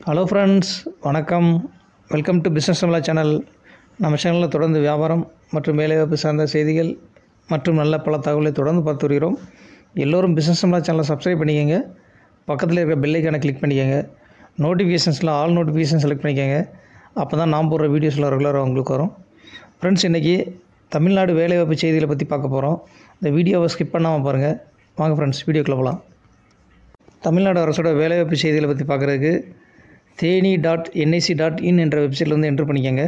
Hello friends, வணக்கம். Welcome to business Tamizha channel. நம்ம சேனலில் தொடர்ந்து வியாபாரம் மற்றும் வேலைவாய்ப்பு சார்ந்த செய்திகள் மற்றும் நல்ல பல தகவலை தொடர்ந்து பார்த்து வருகிறோம். எல்லோரும் பிஸ்னஸ் தமிழா சேனலை சப்ஸ்கிரைப் பண்ணிக்கோங்க. பக்கத்தில் இருக்கிற பெல் ஐக்கானை கிளிக் பண்ணிக்கோங்க. நோட்டிஃபிகேஷன்ஸில் ஆல் நோட்டிஃபிகேஷன் செலக்ட் பண்ணிக்கோங்க. அப்போ தான் நான் போடுற வீடியோஸில் ரெகுலராக உங்களுக்கு வரும். ஃப்ரெண்ட்ஸ், இன்றைக்கி தமிழ்நாடு வேலைவாய்ப்பு செய்திகளை பற்றி பார்க்க போகிறோம். இந்த வீடியோவை ஸ்கிப் பண்ணாமல் பாருங்கள். வாங்க ஃப்ரெண்ட்ஸ், வீடியோக்குள்ளே போகலாம். தமிழ்நாடு அரசோட வேலைவாய்ப்பு செய்திகளை பற்றி பார்க்குறதுக்கு theni.nic.in என்ற வெப்சைட்டில் வந்து என்ட்ரு பண்ணிக்கோங்க.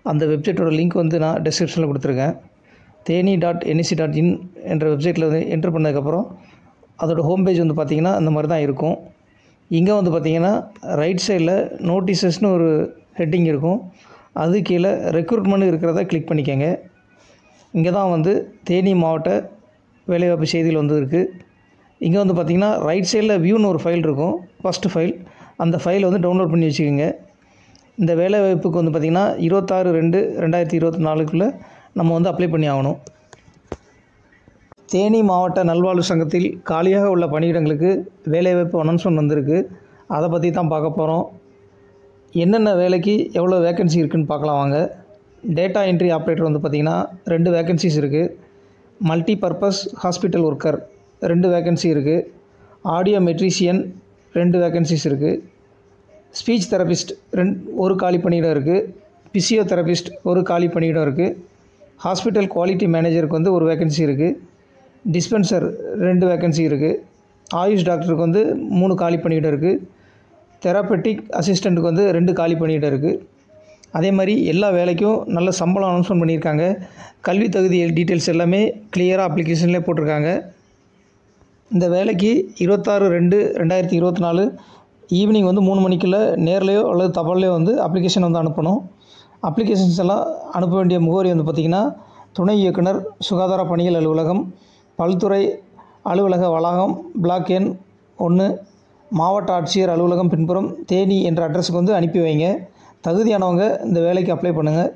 அந்த வெப்சைட்டோட லிங்க் வந்து நான் டிஸ்கிரிப்ஷனில் கொடுத்துருக்கேன். theni.nic.in என்ற வெப்சைட்டில் வந்து என்ட்ரு பண்ணதுக்கப்புறம் அதோடய ஹோம் பேஜ் வந்து பார்த்திங்கன்னா அந்த மாதிரி தான் இருக்கும். இங்கே வந்து பார்த்திங்கன்னா ரைட் சைடில் நோட்டீஸஸ்னு ஒரு ஹெட்டிங் இருக்கும். அது கீழே ரெக்ரூட்மெண்ட் இருக்கிறத கிளிக் பண்ணிக்கோங்க. இங்கே தான் வந்து தேனி மாவட்ட வேலைவாய்ப்பு செய்திகள் வந்து இருக்குது. இங்கே வந்து பார்த்திங்கன்னா ரைட் சைடில் வியூன்னு ஒரு ஃபைல் இருக்கும், ஃபஸ்ட்டு ஃபைல். அந்த ஃபைலை வந்து டவுன்லோட் பண்ணி வச்சுக்கோங்க. இந்த வேலைவாய்ப்புக்கு வந்து பார்த்திங்கன்னா 26/2/2024 நம்ம வந்து அப்ளை பண்ணி ஆகணும். தேனி மாவட்ட நல்வாழ்வு சங்கத்தில் காலியாக உள்ள பணியிடங்களுக்கு வேலைவாய்ப்பு அனௌன்ஸ்மெண்ட் வந்திருக்கு. அதை பற்றி தான் பார்க்க போகிறோம். என்னென்ன வேலைக்கு எவ்வளோ வேக்கன்சி இருக்குதுன்னு பார்க்கலாம் வாங்க. டேட்டா என்ட்ரி ஆப்ரேட்டர் வந்து பார்த்திங்கன்னா 2 வேக்கன்சிஸ் இருக்குது. Multi purpose hospital worker 2 vacancy இருக்குது. ஆடியோ மெட்ரிஷியன் 2 வேக்கன்சிஸ் இருக்குது. ஸ்பீச் தெரபிஸ்ட் 1 காலி பணியிடம் இருக்குது. பிசியோதெரபிஸ்ட் 1 காலி பணியிடம் இருக்குது. ஹாஸ்பிட்டல் குவாலிட்டி மேனேஜருக்கு வந்து 1 வேக்கன்சி இருக்குது. டிஸ்பென்சர் 2 வேக்கன்சி இருக்குது. ஆயுஷ் டாக்டருக்கு வந்து 3 காலி பணியிடம் இருக்குது. தெரப்பட்டிக் அசிஸ்டண்ட்டுக்கு வந்து 2 காலி பணியிடம் இருக்குது. அதே மாதிரி எல்லா வேலைக்கும் நல்ல சம்பளம் அனௌன்ஸ்மெண்ட் பண்ணியிருக்காங்க. கல்வி தகுதி டீட்டெயில்ஸ் எல்லாமே கிளியராக அப்ளிகேஷன்லேயே போட்டிருக்காங்க. இந்த வேலைக்கு 26/2/2024 ஈவினிங் வந்து 3 மணிக்குள்ளே நேர்லையோ அல்லது தபால்லையோ வந்து அப்ளிகேஷன் வந்து அனுப்பணும். அப்ளிகேஷன்ஸ் எல்லாம் அனுப்ப வேண்டிய முகவரி வந்து பார்த்திங்கன்னா துணை இயக்குனர் சுகாதார பணிகள் அலுவலகம், பல்துறை அலுவலக வளாகம், பிளாக் எண் 1, மாவட்ட ஆட்சியர் அலுவலகம் பின்புறம், தேனி என்ற அட்ரஸுக்கு வந்து அனுப்பி வைங்க. தகுதியானவங்க இந்த வேலைக்கு அப்ளை பண்ணுங்கள்.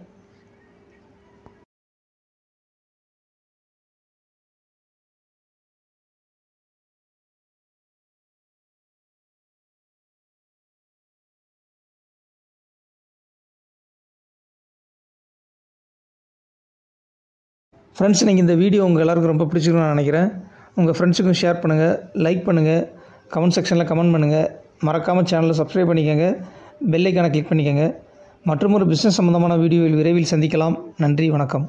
ஃப்ரெண்ட்ஸ், நீங்கள் இந்த வீடியோ உங்கள் எல்லாருக்கும் ரொம்ப பிடிச்சிருக்குன்னு நான் நினைக்கிறேன். உங்கள் ஃப்ரெண்ட்ஸுக்கும் ஷேர் பண்ணுங்கள், லைக் பண்ணுங்கள், கமெண்ட் செக்ஷனில் கமெண்ட் பண்ணுங்கள். மறக்காமல் சேனலை சப்ஸ்கிரைப் பண்ணிக்கோங்க, பெல் ஐக்கானை கிளிக் பண்ணிக்கோங்க. மற்றும் ஒரு பிஸ்னஸ் சம்மந்தமான வீடியோவில் விரைவில் சந்திக்கலாம். நன்றி, வணக்கம்.